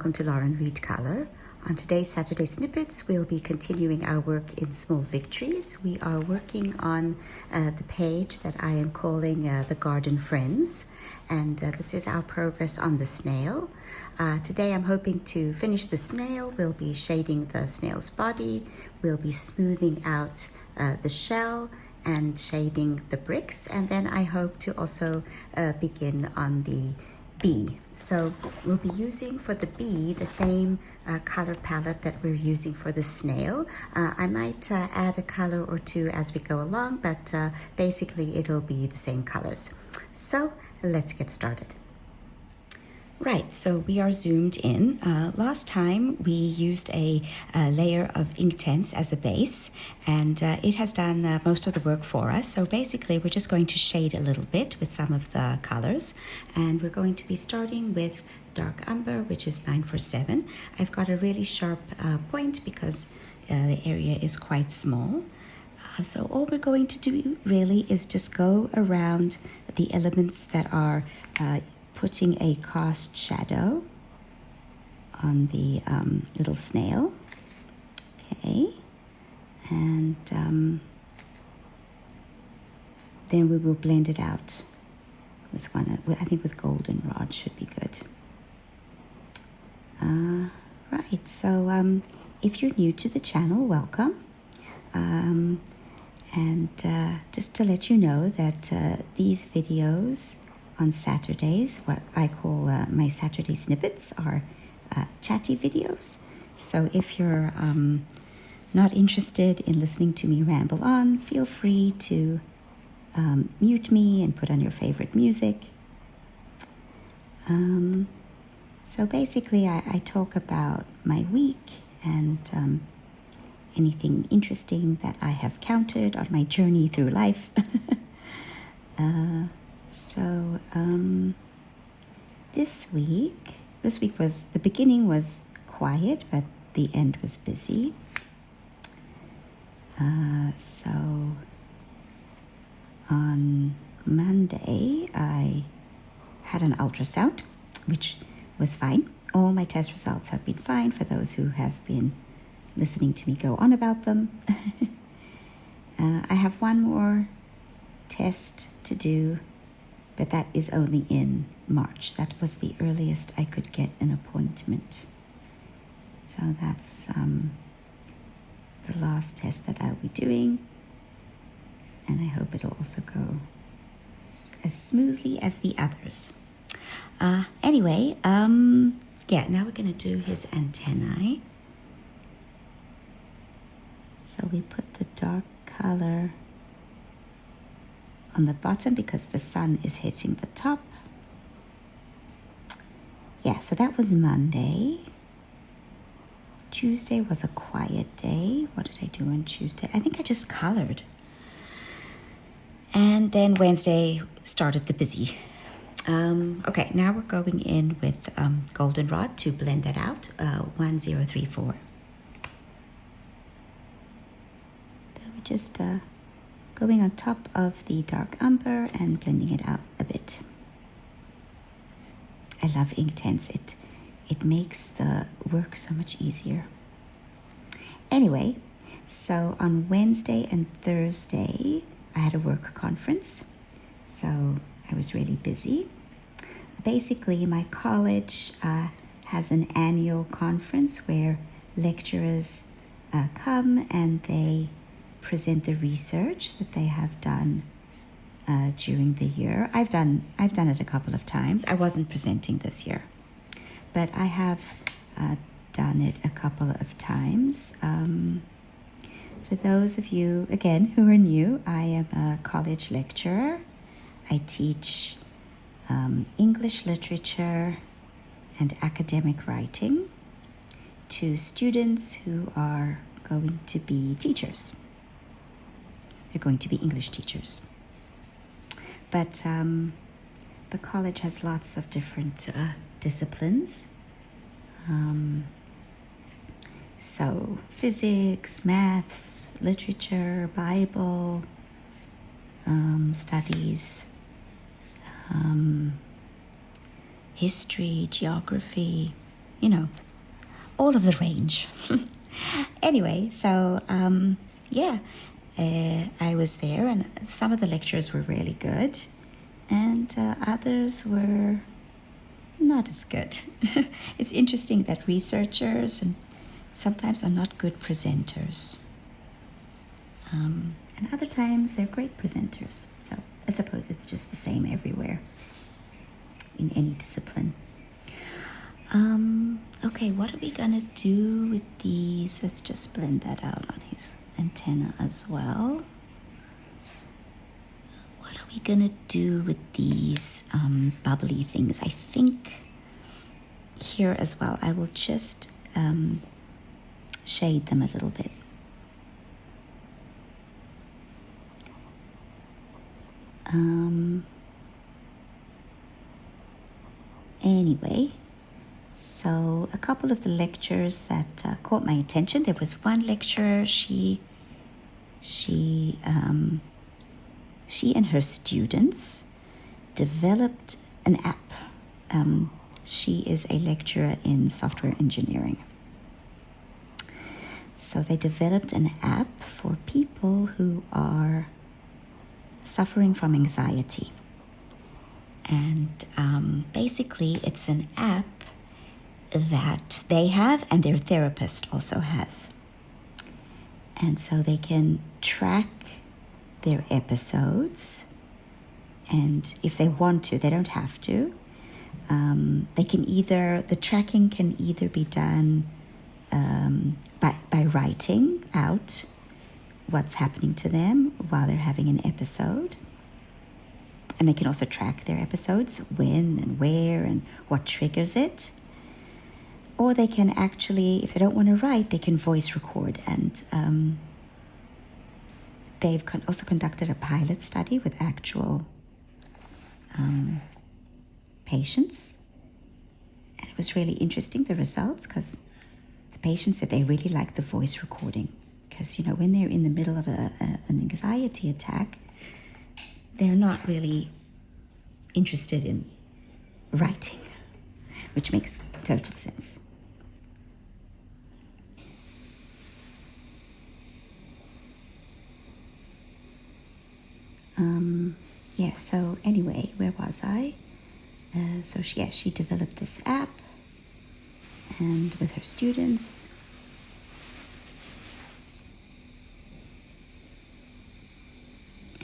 welcome to Lauren Reed Color. On today's Saturday Snippets, we'll be continuing our work in Small Victories. We are working on the page that I am calling the Garden Friends, and this is our progress on the snail. Today I'm hoping to finish the snail. We'll be shading the snail's body, we'll be smoothing out the shell and shading the bricks, and then I hope to also begin on the bee. So we'll be using for the bee the same color palette that we're using for the snail. I might add a color or two as we go along, but basically it'll be the same colors. So let's get started. Right, so we are zoomed in. Last time we used a layer of Inktense as a base, and it has done most of the work for us. So basically we're just going to shade a little bit with some of the colors, and we're going to be starting with dark umber, which is 947. I've got a really sharp point because the area is quite small. So all we're going to do really is just go around the elements that are putting a cast shadow on the little snail. Okay, and then we will blend it out with I think with goldenrod should be good. Right, so if you're new to the channel, welcome. And just to let you know that these videos on Saturdays, what I call my Saturday Snippets, are chatty videos. So if you're not interested in listening to me ramble on, feel free to mute me and put on your favorite music. So basically I talk about my week and anything interesting that I have counted on my journey through life. So this week was, the beginning was quiet, but the end was busy. So on Monday, I had an ultrasound, which was fine. All my test results have been fine for those who have been listening to me go on about them. I have one more test to do, but that is only in March. That was the earliest I could get an appointment. So that's the last test that I'll be doing. And I hope it'll also go as smoothly as the others. Anyway, yeah, now we're going to do his antennae. So we put the dark color on the bottom because the sun is hitting the top. Yeah, so that was Monday. Tuesday was a quiet day. What did I do on Tuesday? I think I just colored. And then Wednesday started the busy. Okay, now we're going in with goldenrod to blend that out, 1034. Then we're just going on top of the dark umber and blending it out a bit. I love Inktense. It makes the work so much easier. Anyway, so on Wednesday and Thursday, I had a work conference, so I was really busy. Basically, my college has an annual conference where lecturers come and they present the research that they have done during the year. I've done it a couple of times. I wasn't presenting this year, but I have done it a couple of times. For those of you, again, who are new, I am a college lecturer. I teach English literature and academic writing to students who are going to be teachers. They're going to be English teachers. But the college has lots of different disciplines. So physics, maths, literature, Bible, studies, history, geography, you know, all of the range. Anyway, so yeah, I was there, and some of the lectures were really good, and others were not as good. It's interesting that researchers and sometimes are not good presenters. And other times they're great presenters. So I suppose it's just the same everywhere in any discipline. Okay, what are we gonna do with these? Let's just blend that out on his antenna as well. What are we gonna do with these bubbly things? I think here as well, I will just shade them a little bit. Anyway, so a couple of the lectures that caught my attention. There was one lecturer, she and her students developed an app. She is a lecturer in software engineering. So they developed an app for people who are suffering from anxiety. And basically it's an app that they have and their therapist also has. And so they can track their episodes, and if they want to, they don't have to. The tracking can either be done by writing out what's happening to them while they're having an episode. And they can also track their episodes, when and where and what triggers it. Or they can actually, if they don't want to write, they can voice record. And they've also conducted a pilot study with actual patients. And it was really interesting, the results, because the patients said they really liked the voice recording. Because, when they're in the middle of an anxiety attack, they're not really interested in writing, which makes total sense. So anyway, where was I? She developed this app, and with her students.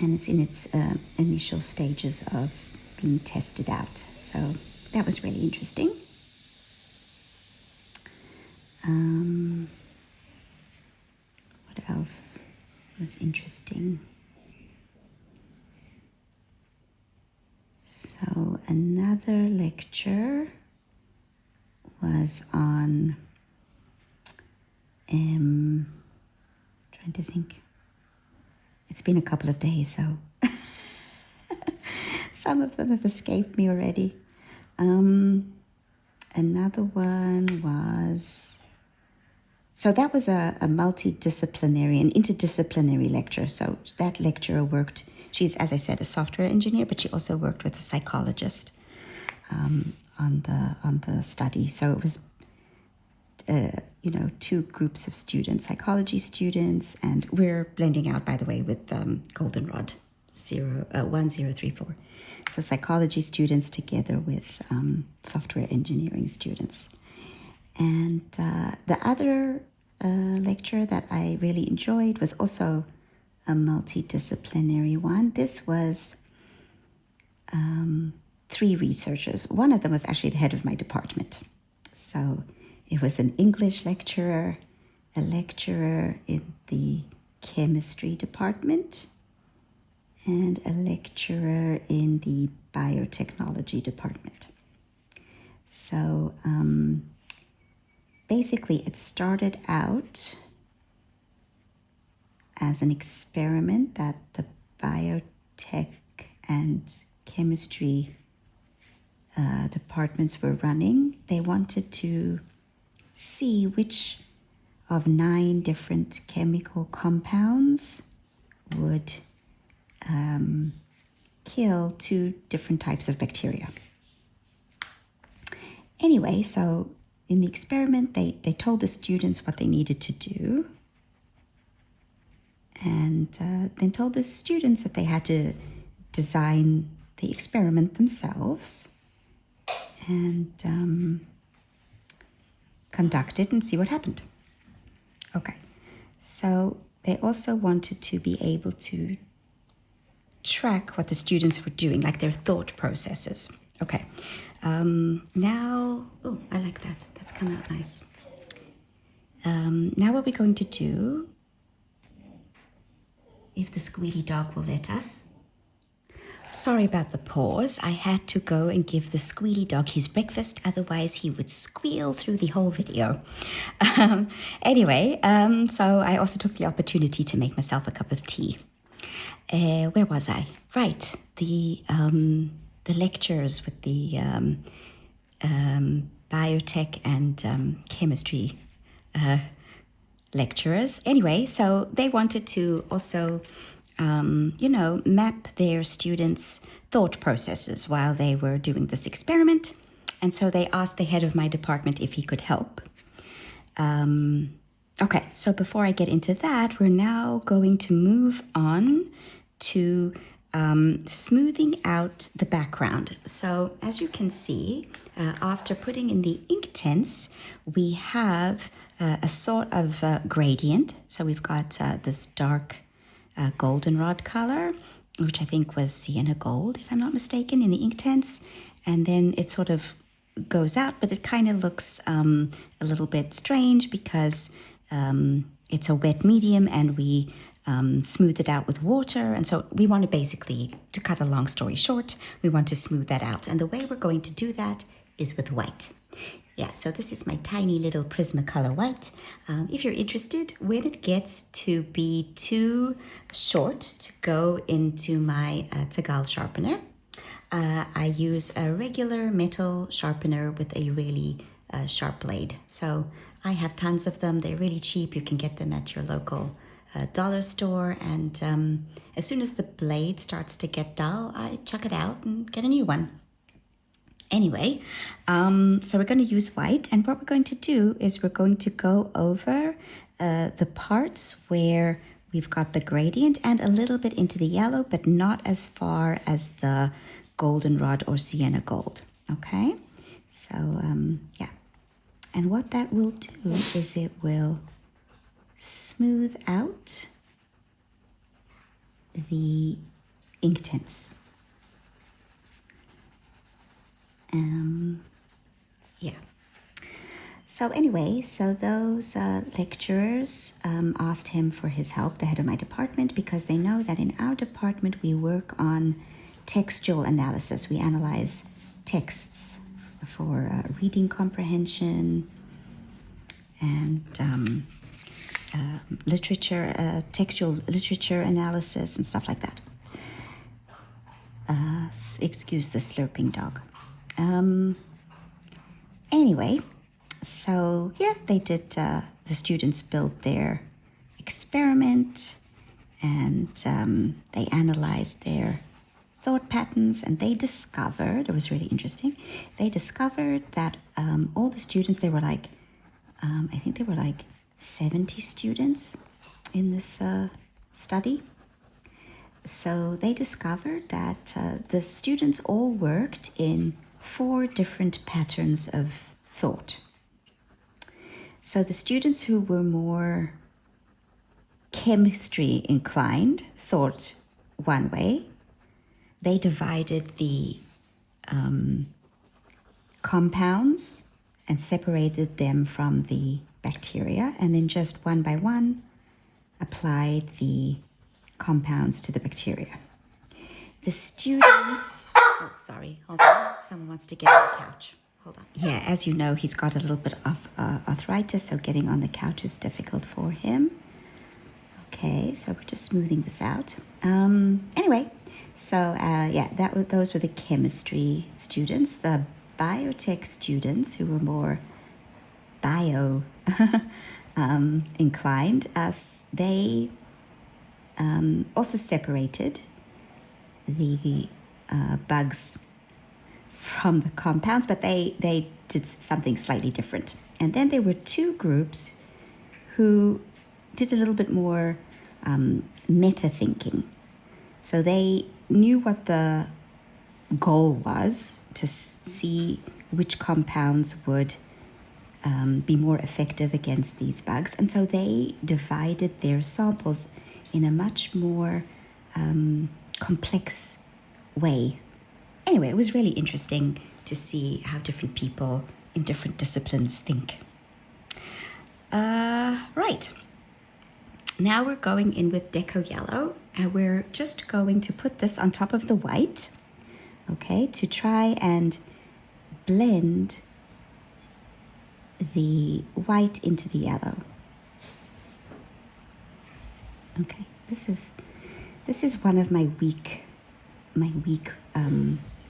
And it's in its initial stages of being tested out. So that was really interesting. What else was interesting? So another lecture was on, trying to think. It's been a couple of days, so some of them have escaped me already. Another one was, so that was a multidisciplinary and interdisciplinary lecture. So that lecturer worked, she's, as I said, a software engineer, but she also worked with a psychologist on the study. So it was, two groups of students, psychology students, and we're blending out, by the way, with Goldenrod 1034. So psychology students together with software engineering students. And the other lecture that I really enjoyed was also a multidisciplinary one. This was 3 researchers. One of them was actually the head of my department. So it was an English lecturer, a lecturer in the chemistry department, and a lecturer in the biotechnology department. So basically it started out as an experiment that the biotech and chemistry departments were running. They wanted to see which of 9 different chemical compounds would kill 2 different types of bacteria. Anyway, so in the experiment, they told the students what they needed to do, and then told the students that they had to design the experiment themselves and conduct it and see what happened. Okay, so they also wanted to be able to track what the students were doing, like their thought processes. Okay, now, oh, I like that. That's come out nice. Now what we're going to do, if the squealy dog will let us. Sorry about the pause. I had to go and give the squealy dog his breakfast, otherwise he would squeal through the whole video. Anyway, so I also took the opportunity to make myself a cup of tea. Where was I? Right, the lectures with the biotech and chemistry lecturers. Anyway, so they wanted to also map their students' thought processes while they were doing this experiment. And so they asked the head of my department if he could help. Okay, so before I get into that, we're now going to move on to smoothing out the background. So as you can see, after putting in the ink tints, we have a sort of gradient. So we've got this dark goldenrod color, which I think was sienna gold, if I'm not mistaken, in the ink tints. And then it sort of goes out, but it kind of looks a little bit strange because it's a wet medium and we smooth it out with water. And so we want to basically, to cut a long story short, we want to smooth that out. And the way we're going to do that is with white. Yeah, so this is my tiny little Prismacolor white. If you're interested, when it gets to be too short to go into my Tagal sharpener, I use a regular metal sharpener with a really sharp blade. So I have tons of them. They're really cheap. You can get them at your local dollar store. And as soon as the blade starts to get dull, I chuck it out and get a new one. Anyway, so we're going to use white, and what we're going to do is we're going to go over the parts where we've got the gradient and a little bit into the yellow, but not as far as the goldenrod or sienna gold. Okay, so yeah, and what that will do is it will smooth out the ink tints. Yeah. So anyway, so those lecturers asked him for his help, the head of my department, because they know that in our department we work on textual analysis. We analyze texts for reading comprehension and literature, textual literature analysis and stuff like that. Excuse the slurping dog. Anyway, so yeah, they did, the students built their experiment and they analyzed their thought patterns, and they discovered, it was really interesting, they discovered that all the students, they were like, I think they were like 70 students in this study. So they discovered that the students all worked in 4 different patterns of thought. So the students who were more chemistry inclined thought one way. They divided the compounds and separated them from the bacteria, and then just one by one applied the compounds to the bacteria. The students, oh, sorry, hold on. Someone wants to get on the couch. Hold on. Yeah, as you know, he's got a little bit of arthritis, so getting on the couch is difficult for him. Okay, so we're just smoothing this out. Anyway, so yeah, those were the chemistry students. The biotech students, who were more bio inclined, they also separated the bugs from the compounds, but they did something slightly different. And then there were two groups who did a little bit more meta thinking. So they knew what the goal was, to see which compounds would be more effective against these bugs. And so they divided their samples in a much more complex way. Anyway, it was really interesting to see how different people in different disciplines think. Right. Now we're going in with Deco Yellow, and we're just going to put this on top of the white, okay, to try and blend the white into the yellow. Okay, this is one of my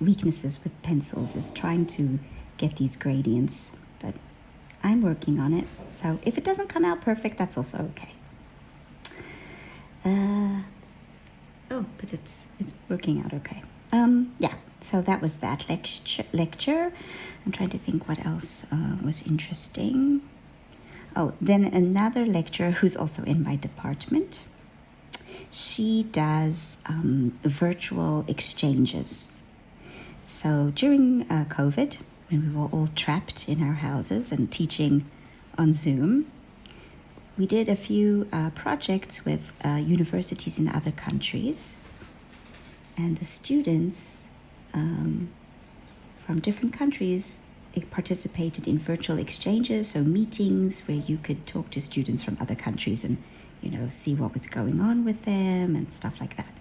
weaknesses with pencils, is trying to get these gradients, but I'm working on it. So if it doesn't come out perfect, that's also okay. But it's working out okay. Yeah, so that was that lecture. I'm trying to think what else was interesting. Oh, then another lecturer who's also in my department. She does virtual exchanges. So during COVID, when we were all trapped in our houses and teaching on Zoom, we did a few projects with universities in other countries. And the students from different countries participated in virtual exchanges, so meetings where you could talk to students from other countries and, see what was going on with them and stuff like that.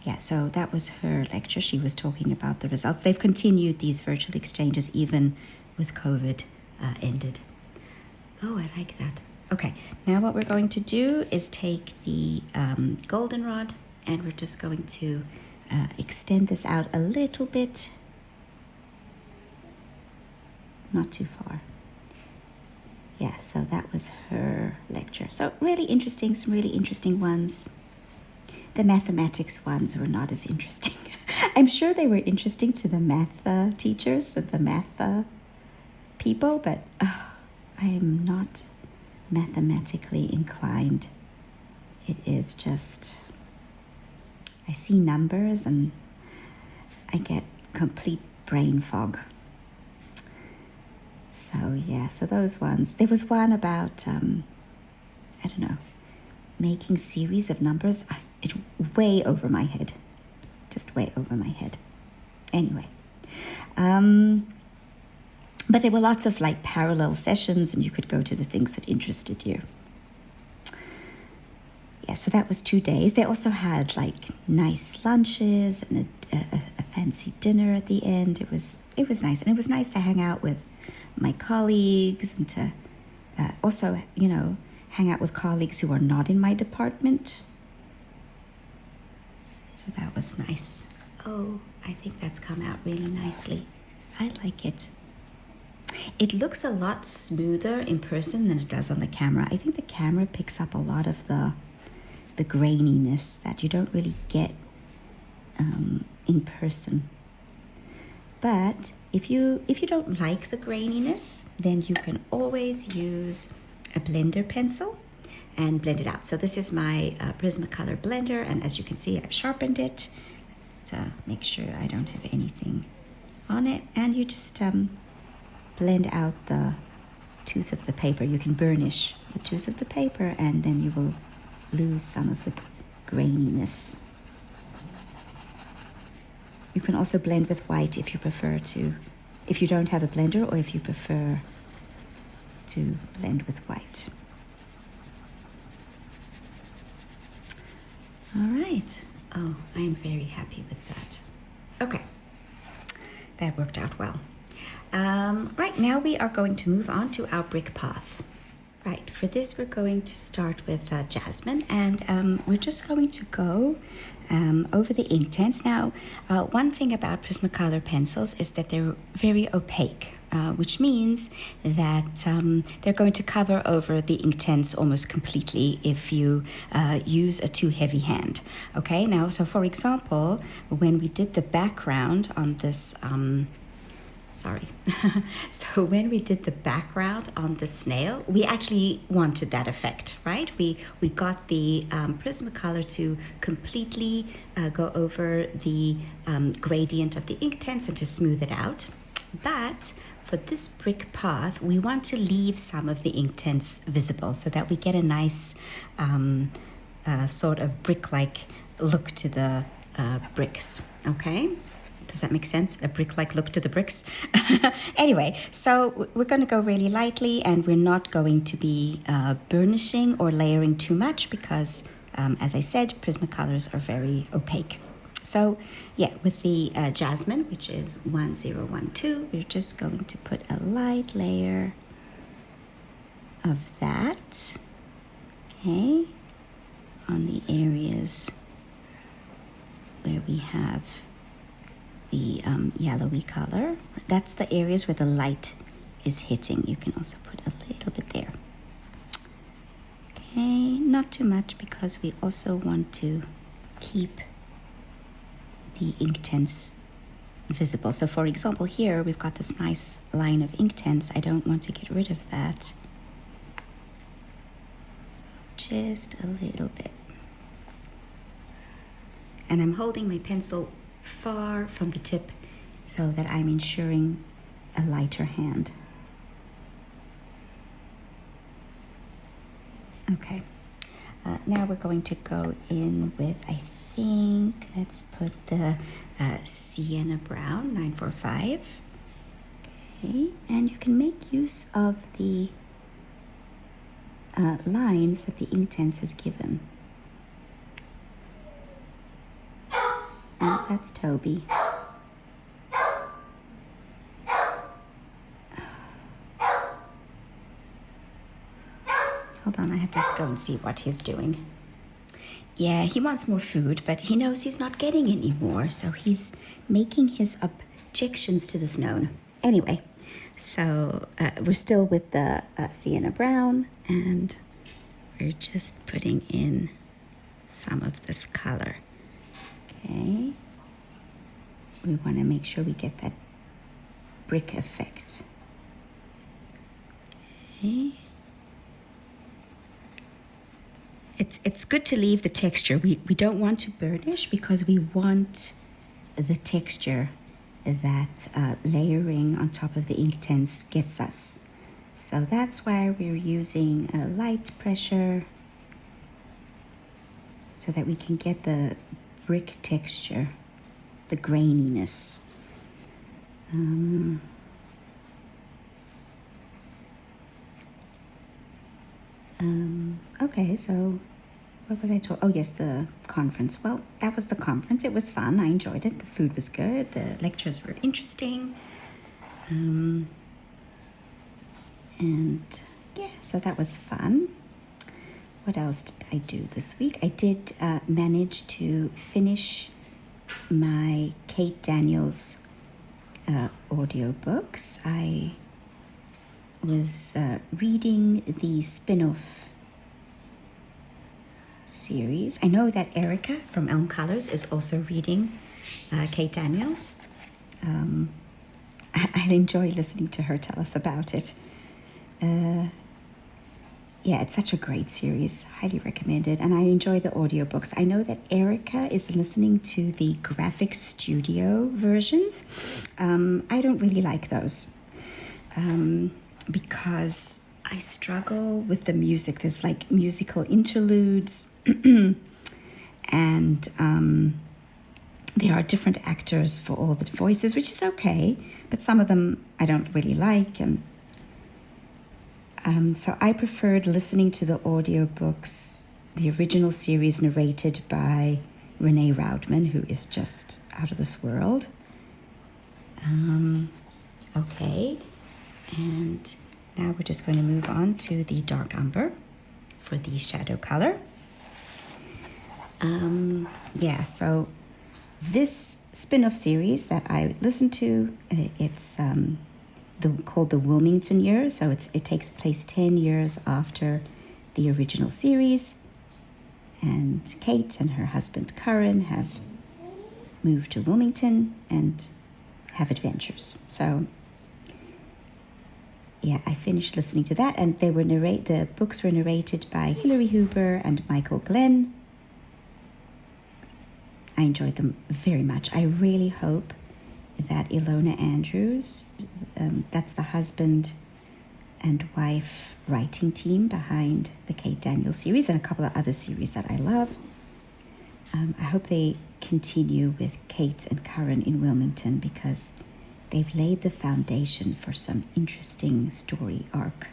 Yeah, so that was her lecture. She was talking about the results. They've continued these virtual exchanges even with COVID ended. Oh, I like that. Okay, now what we're going to do is take the goldenrod, and we're just going to extend this out a little bit. Not too far. Yeah, so that was her lecture. So really interesting, some really interesting ones. The mathematics ones were not as interesting. I'm sure they were interesting to the math teachers and the math people, but I am not mathematically inclined. It is just, I see numbers and I get complete brain fog. So yeah, so those ones. There was one about, I don't know, making series of numbers. It's way over my head. Just way over my head. Anyway. But there were lots of parallel sessions, and you could go to the things that interested you. Yeah, so that was 2 days. They also had nice lunches and a fancy dinner at the end. It was nice, and it was nice to hang out with my colleagues and to also, hang out with colleagues who are not in my department. So that was nice. Oh, I think that's come out really nicely. I like it. It looks a lot smoother in person than it does on the camera. I think the camera picks up a lot of the graininess that you don't really get in person. But if you don't like the graininess, then you can always use a blender pencil and blend it out. So this is my Prismacolor blender, and as you can see, I've sharpened it to make sure I don't have anything on it. And you just blend out the tooth of the paper. You can burnish the tooth of the paper, and then you will lose some of the graininess. You can also blend with white if you prefer to, if you don't have a blender, or if you prefer to blend with white. All right. Oh, I'm very happy with that. Okay. That worked out well. Right, now we are going to move on to our brick path. Right, for this we're going to start with Jasmine, and we're just going to go over the Inktense. Now, one thing about Prismacolor pencils is that they're very opaque, which means that they're going to cover over the Inktense almost completely if you use a too heavy hand. Okay, now, so for example, when we did the background on this sorry. So when we did the background on the snail, we actually wanted that effect, right? We got the Prismacolor to completely go over the gradient of the ink tints and to smooth it out. But for this brick path, we want to leave some of the ink tints visible so that we get a nice sort of brick-like look to the bricks, okay? Does that make sense? A brick-like look to the bricks? Anyway, so we're going to go really lightly, and we're not going to be burnishing or layering too much because, as I said, Prismacolors are very opaque. So yeah, with the jasmine, which is 1012, we're just going to put a light layer of that, okay, on the areas where we have the yellowy color. That's the areas where the light is hitting. You can also put a little bit there. Okay, not too much because we also want to keep the ink tints visible. So for example, here we've got this nice line of ink tints. I don't want to get rid of that. So just a little bit. And I'm holding my pencil far from the tip so that I'm ensuring a lighter hand. Okay, now we're going to go in with, I think, let's put the Sienna Brown 945. Okay, and you can make use of the lines that the ink tints has given. And that's Toby. Hold on, I have to go and see what he's doing. Yeah, he wants more food, but he knows he's not getting any more, so he's making his objections to this known. Anyway, so we're still with the Sienna Brown, and we're just putting in some of this color. Okay. We want to make sure we get that brick effect. Okay. It's good to leave the texture. We don't want to burnish because we want the texture that layering on top of the ink tints gets us. So that's why we're using a light pressure so that we can get the brick texture, the graininess. Okay, so what was I talking? Oh yes, the conference. Well, that was the conference. It was fun. I enjoyed it. The food was good. The lectures were interesting. And yeah, so that was fun. What else did I do this week? I did manage to finish my Kate Daniels audiobooks. I was reading the spin-off series. I know that Erica from Elm Colors is also reading Kate Daniels. I enjoy listening to her tell us about it. Yeah, it's such a great series. Highly recommended. And I enjoy the audiobooks. I know that Erica is listening to the graphic studio versions. I don't really like those because I struggle with the music. There's like musical interludes and there are different actors for all the voices, which is okay, but some of them I don't really like. So I preferred listening to the audiobooks, the original series narrated by Renee Raudman, who is just out of this world. Okay, and now we're just going to move on to the dark umber for the shadow color. Yeah, so this spin-off series that I listened to, it's called the Wilmington years. So it takes place 10 years after the original series. And Kate and her husband Curran have moved to Wilmington and have adventures. So yeah, I finished listening to that, and the books were narrated by Hilary Huber and Michael Glenn. I enjoyed them very much. I really hope that Ilona Andrews, that's the husband and wife writing team behind the Kate Daniels series and a couple of other series that I love. I hope they continue with Kate and Karen in Wilmington, because they've laid the foundation for some interesting story arc.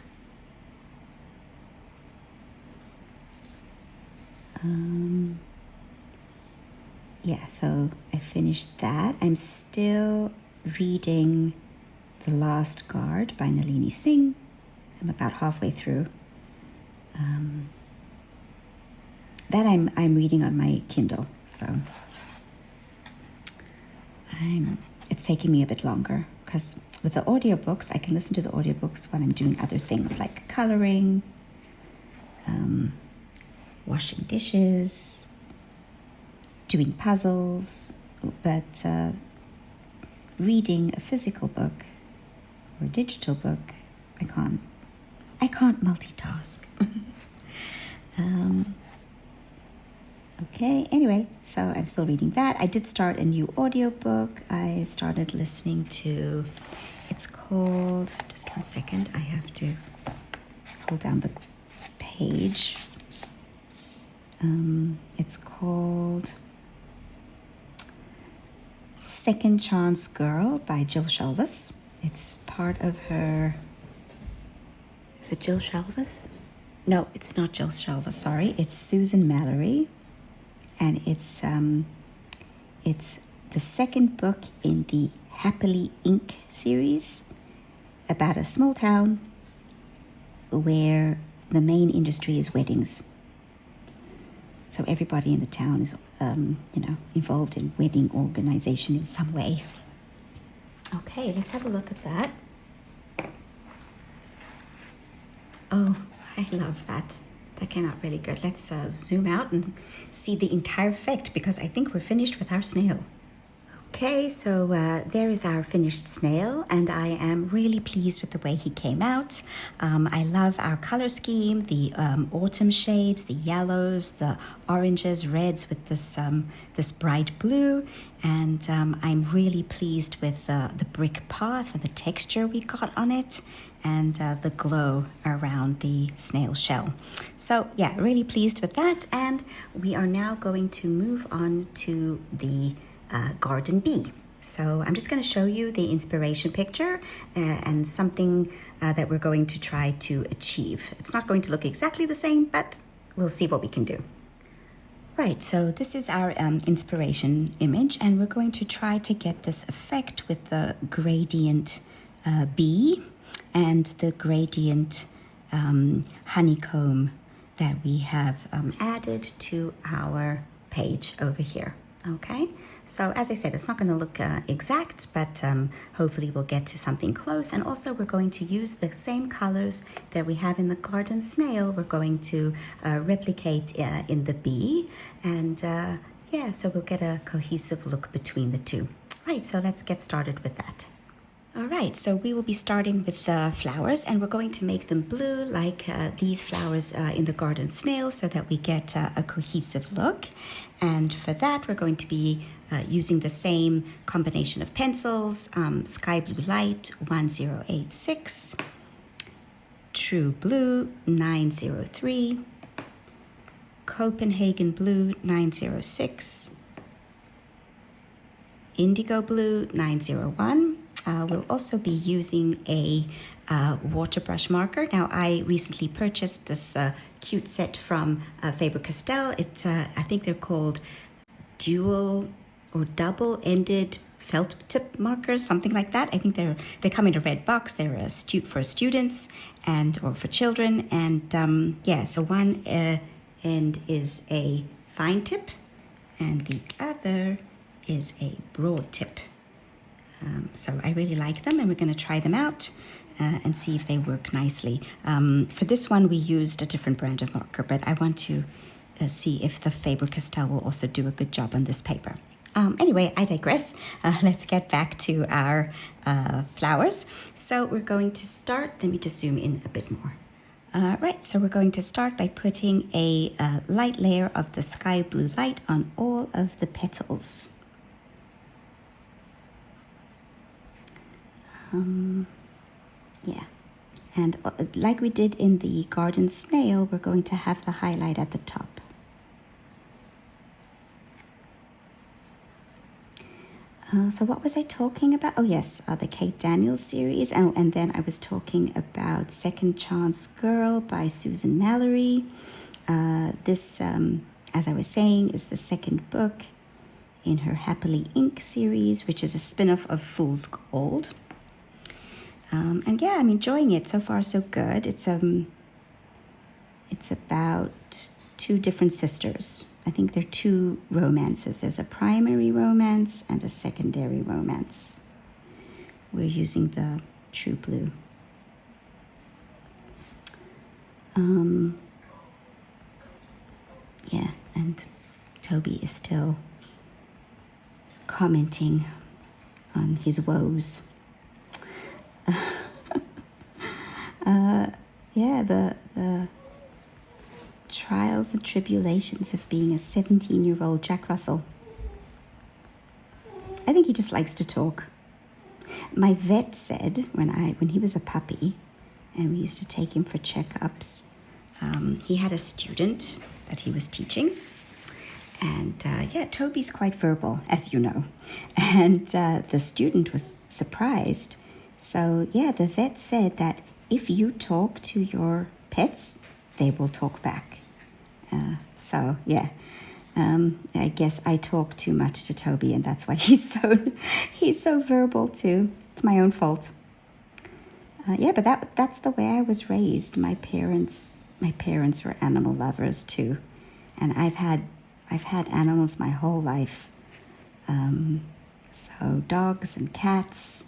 Yeah, so I finished that. I'm still reading The Last Guard by Nalini Singh. I'm about halfway through. That I'm reading on my Kindle, so it's taking me a bit longer, because with the audiobooks, I can listen to the audiobooks when I'm doing other things like coloring, washing dishes, doing puzzles, but reading a physical book or a digital book, I can't multitask. Okay, anyway, so I'm still reading that. I did start a new audiobook. I started listening to, it's called, just one second, I have to hold down the page. It's called Second Chance Girl by Jill Shelvis. It's part of her, is it Jill Shelvis? No, it's not Jill Shelvis, sorry. It's Susan Mallory. And it's the second book in the Happily Inc. series about a small town where the main industry is weddings. So everybody in the town is, involved in wedding organization in some way. Okay, let's have a look at that. Oh, I love that. That came out really good. Let's zoom out and see the entire effect, because I think we're finished with our snail. Okay, so there is our finished snail, and I am really pleased with the way he came out. I love our color scheme, the autumn shades, the yellows, the oranges, reds with this bright blue, and I'm really pleased with the brick path and the texture we got on it, and the glow around the snail shell. So yeah, really pleased with that, and we are now going to move on to the garden bee. So I'm just going to show you the inspiration picture and something that we're going to try to achieve. It's not going to look exactly the same, but we'll see what we can do. Right, so this is our inspiration image, and we're going to try to get this effect with the gradient bee and the gradient honeycomb that we have added to our page over here. Okay, so as I said, it's not going to look exact, but hopefully we'll get to something close. And also we're going to use the same colors that we have in the garden snail. We're going to replicate in the bee, and so we'll get a cohesive look between the two. Right, so let's get started with that. All right, so we will be starting with the flowers, and we're going to make them blue like these flowers in the garden snail, so that we get a cohesive look. And for that, we're going to be using the same combination of pencils, Sky Blue Light 1086, True Blue 903, Copenhagen Blue 906, Indigo Blue 901. We'll also be using a water brush marker. Now, I recently purchased this cute set from Faber-Castell. I think they're called dual or double-ended felt tip markers, something like that. I think they come in a red box. They're for students or for children. And so one end is a fine tip, and the other is a broad tip. So I really like them, and we're going to try them out and see if they work nicely. For this one, we used a different brand of marker, but I want to see if the Faber-Castell will also do a good job on this paper. Anyway, I digress. Let's get back to our flowers. So we're going to start, let me just zoom in a bit more. Right, so we're going to start by putting a light layer of the sky blue light on all of the petals. Yeah, and like we did in the Garden Snail, we're going to have the highlight at the top. So what was I talking about? Oh yes, the Kate Daniels series. And then I was talking about Second Chance Girl by Susan Mallory. This, as I was saying, is the second book in her Happily Ink series, which is a spin-off of Fool's Gold. And yeah, I'm enjoying it. So far, so good. It's about two different sisters. I think there are two romances. There's a primary romance and a secondary romance. We're using the True Blue. Yeah, and Toby is still commenting on his woes. Yeah, the trials and tribulations of being a 17-year-old Jack Russell. I think he just likes to talk. My vet said when he was a puppy and we used to take him for checkups, he had a student that he was teaching. And yeah, Toby's quite verbal, as you know. And the student was surprised. So yeah, the vet said that if you talk to your pets, they will talk back. So yeah, I guess I talk too much to Toby, and that's why he's so verbal too. It's my own fault. Yeah, but that's the way I was raised. My parents were animal lovers too, and I've had animals my whole life. So dogs and cats.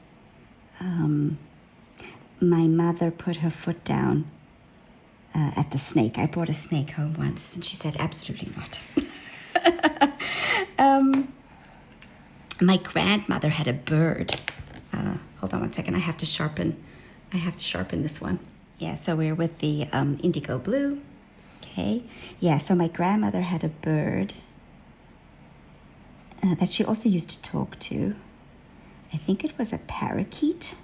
My mother put her foot down at the snake. I brought a snake home once, and she said, absolutely not. My grandmother had a bird. Hold on one second. I have to sharpen this one. Yeah, so we're with the indigo blue. Okay. Yeah, so my grandmother had a bird that she also used to talk to. I think it was a parakeet.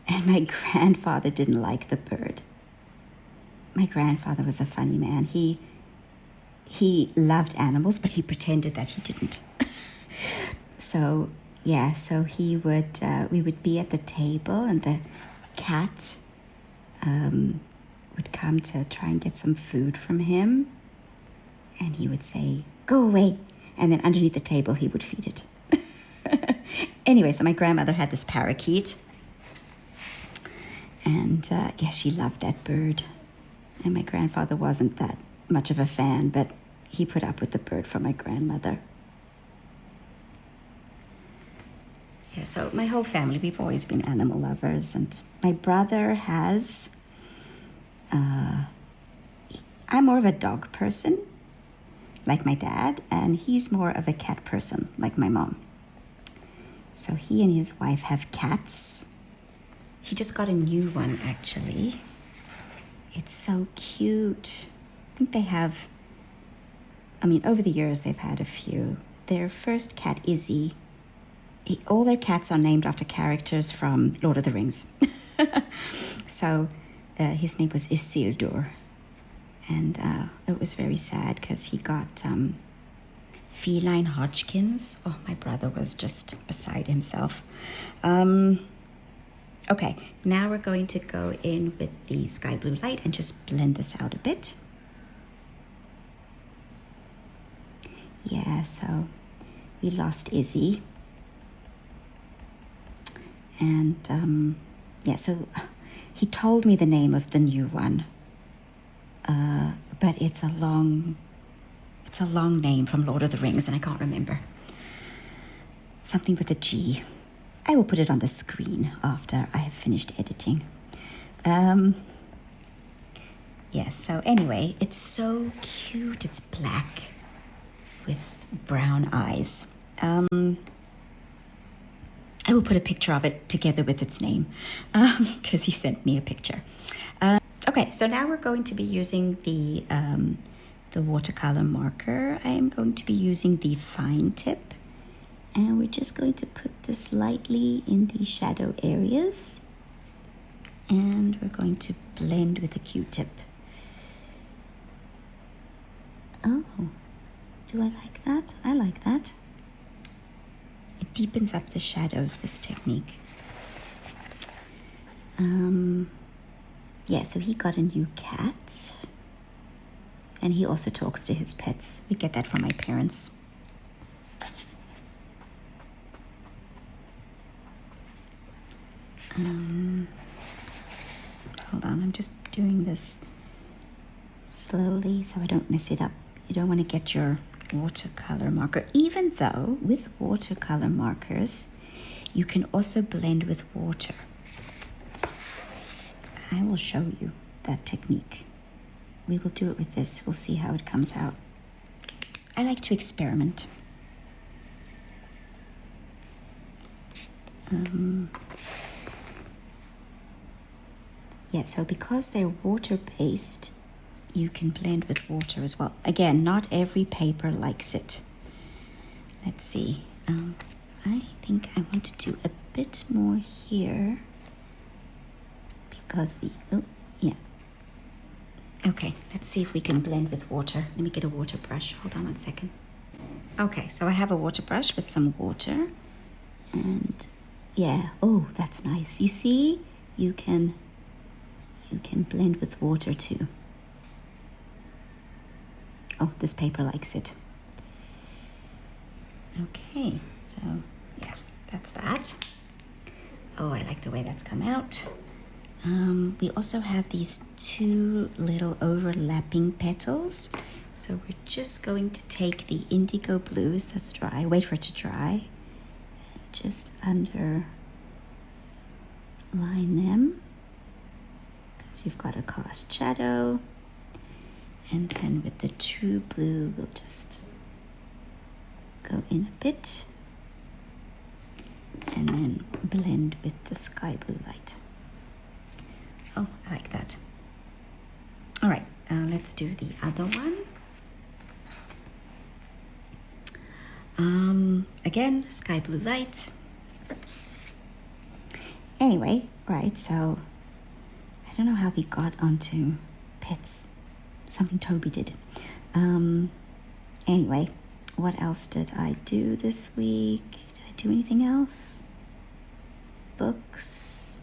And my grandfather didn't like the bird. My grandfather was a funny man. He loved animals, but he pretended that he didn't. So yeah, so he would we would be at the table, and the cat would come to try and get some food from him, and he would say, "Go away," and then underneath the table he would feed it. Anyway, so my grandmother had this parakeet, and yeah, she loved that bird. And my grandfather wasn't that much of a fan, but he put up with the bird for my grandmother. Yeah, so my whole family, we've always been animal lovers. And my brother has... I'm more of a dog person, like my dad, and he's more of a cat person, like my mom. So he and his wife have cats. He just got a new one, actually. It's so cute. I think they have, over the years they've had a few. Their first cat, Izzy, all their cats are named after characters from Lord of the Rings. So his name was Isildur. And it was very sad because he got feline Hodgkins. Oh, my brother was just beside himself. Okay, now we're going to go in with the sky blue light and just blend this out a bit. Yeah, so we lost Izzy. And yeah, so he told me the name of the new one. But it's a long name from Lord of the Rings, and I can't remember. Something with a G. I will put it on the screen after I have finished editing. Yeah, so anyway, it's so cute. It's black with brown eyes. I will put a picture of it together with its name because he sent me a picture. Okay, so now we're going to be using the watercolor marker. I am going to be using the fine tip, and we're just going to put this lightly in the shadow areas, and we're going to blend with the Q-tip. Oh, do I like that? I like that. It deepens up the shadows, this technique. Yeah, so he got a new cat, and he also talks to his pets. We get that from my parents. Hold on, I'm just doing this slowly so I don't mess it up. You don't want to get your watercolor marker, even though with watercolor markers you can also blend with water. I will show you that technique. We will do it with this. We'll see how it comes out. I like to experiment. Yeah, so because they're water-based, you can blend with water as well. Again, not every paper likes it. Let's see. I think I want to do a bit more here because Okay, let's see if we can blend with water. Let me get a water brush. Hold on 1 second. Okay, so I have a water brush with some water. And yeah, oh, that's nice. You see, you can blend with water too. Oh, this paper likes it. Okay, so yeah, that's that. Oh, I like the way that's come out. We also have these two little overlapping petals. So we're just going to take the indigo blues that's dry, wait for it to dry, and just underline them because you've got a cast shadow. And then with the true blue, we'll just go in a bit and then blend with the sky blue light. Oh, I like that. All right, let's do the other one. Again, sky blue light. Anyway, right, so I don't know how we got onto pets. Something Toby did. Anyway, what else did I do this week? Did I do anything else? Books.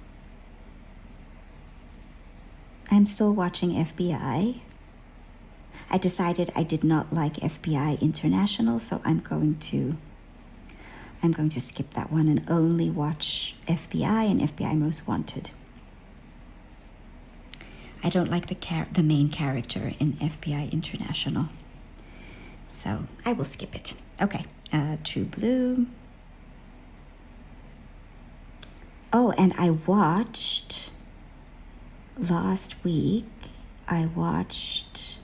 I'm still watching FBI. I decided I did not like FBI International, so I'm going to skip that one and only watch FBI and FBI Most Wanted. I don't like the main character in FBI International, so I will skip it. Okay, True Blue. Oh, and I watched last week. I watched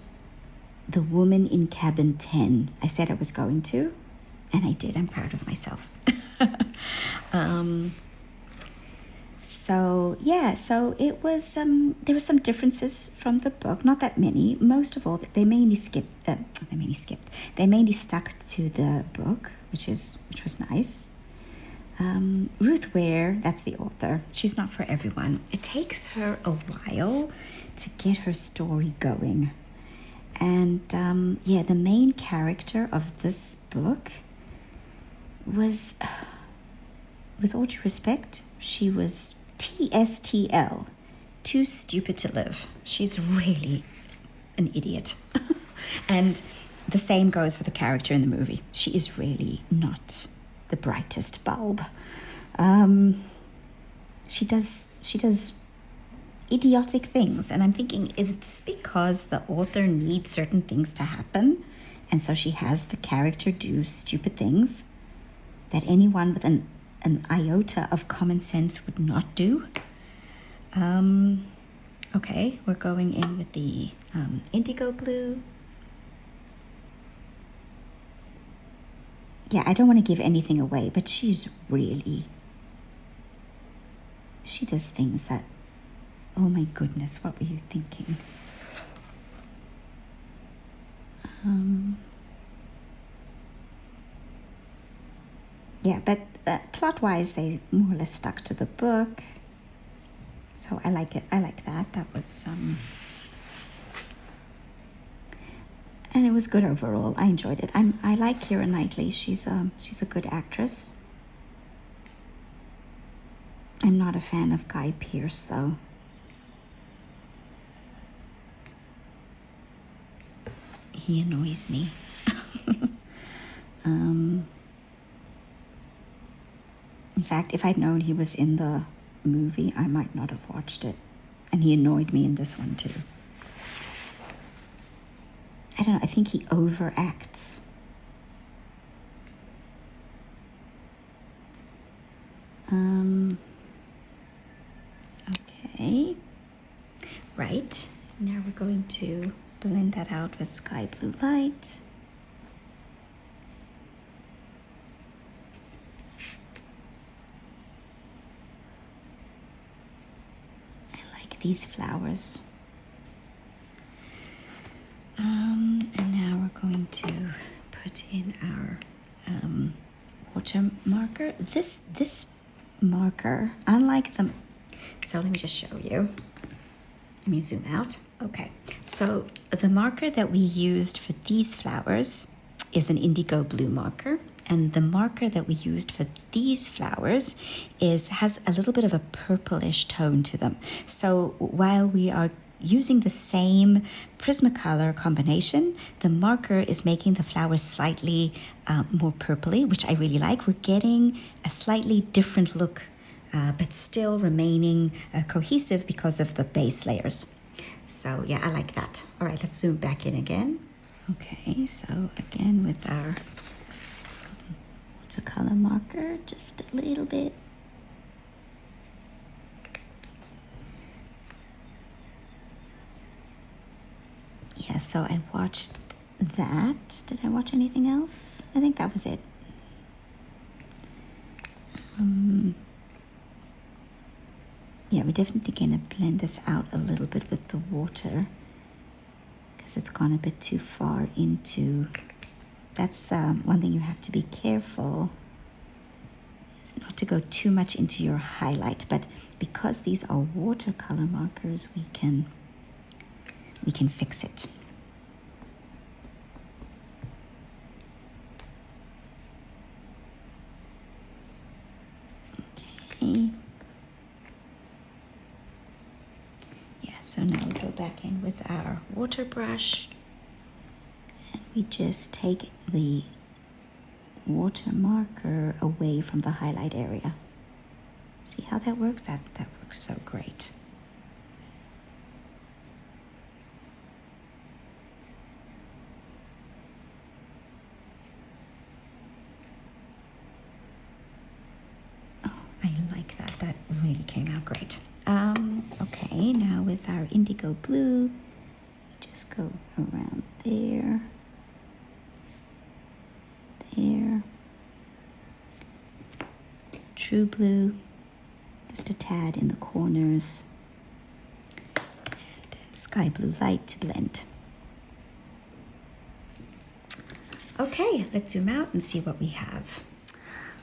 The Woman in Cabin 10. I said I was going to, and I did. I'm proud of myself. So it was, there were some differences from the book, not that many. Most of all, they mainly stuck to the book, which was nice. Ruth Ware, that's the author. She's not for everyone. It takes her a while to get her story going. And the main character of this book was, with all due respect, she was TSTL, too stupid to live. She's really an idiot. And the same goes for the character in the movie. She is really not the brightest bulb. She does idiotic things, and I'm thinking, is this because the author needs certain things to happen, and so she has the character do stupid things that anyone with an iota of common sense would not do? Okay, we're going in with the indigo blue. yeah, I don't want to give anything away, but she does things that, oh my goodness, what were you thinking? Yeah, but plot-wise, they more or less stuck to the book. So I like it. I like that. That was, and it was good overall. I enjoyed it. I like Keira Knightley. She's a good actress. I'm not a fan of Guy Pearce, though. He annoys me. In fact, if I'd known he was in the movie, I might not have watched it. And he annoyed me in this one too. I don't know, I think he overacts. Okay. Right. Now we're going to blend that out with sky blue light. These flowers. And now we're going to put in our water marker. This marker, unlike the, so let me just show you. Let me zoom out. Okay, so the marker that we used for these flowers is an indigo blue marker. And the marker that we used for these flowers has a little bit of a purplish tone to them. So while we are using the same Prismacolor combination, the marker is making the flowers slightly more purpley, which I really like. We're getting a slightly different look, but still remaining cohesive because of the base layers. So yeah, I like that. All right, let's zoom back in again. Okay, so again with our watercolor marker, just a little bit. Yeah, so I watched that. Did I watch anything else? I think that was it. Yeah, we're definitely going to blend this out a little bit with the water because it's gone a bit too far into. That's the one thing you have to be careful, is not to go too much into your highlight. But because these are watercolor markers, we can fix it. Okay. Yeah, so now we go back in with our water brush. We just take the water marker away from the highlight area. See how that works? That works so great. Oh, I like that. That really came out great. Okay, now with our indigo blue, just go around there. There, true blue, just a tad in the corners, and then sky blue light to blend. Okay, let's zoom out and see what we have.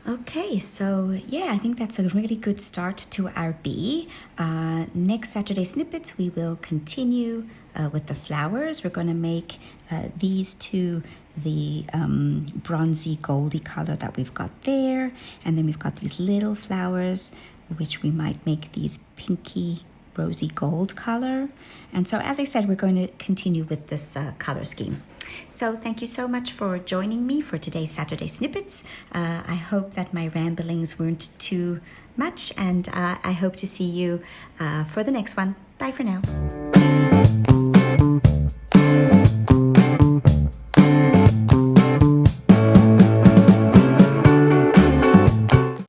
Okay, so yeah, I think that's a really good start to our bee. Next Saturday Snippets, we will continue with the flowers. We're going to make these two the bronzy goldy color that we've got there, and then we've got these little flowers which we might make these pinky rosy gold color. And so as I said, we're going to continue with this color scheme. So thank you so much for joining me for today's Saturday Snippets. I hope that my ramblings weren't too much, and I hope to see you for the next one. Bye for now.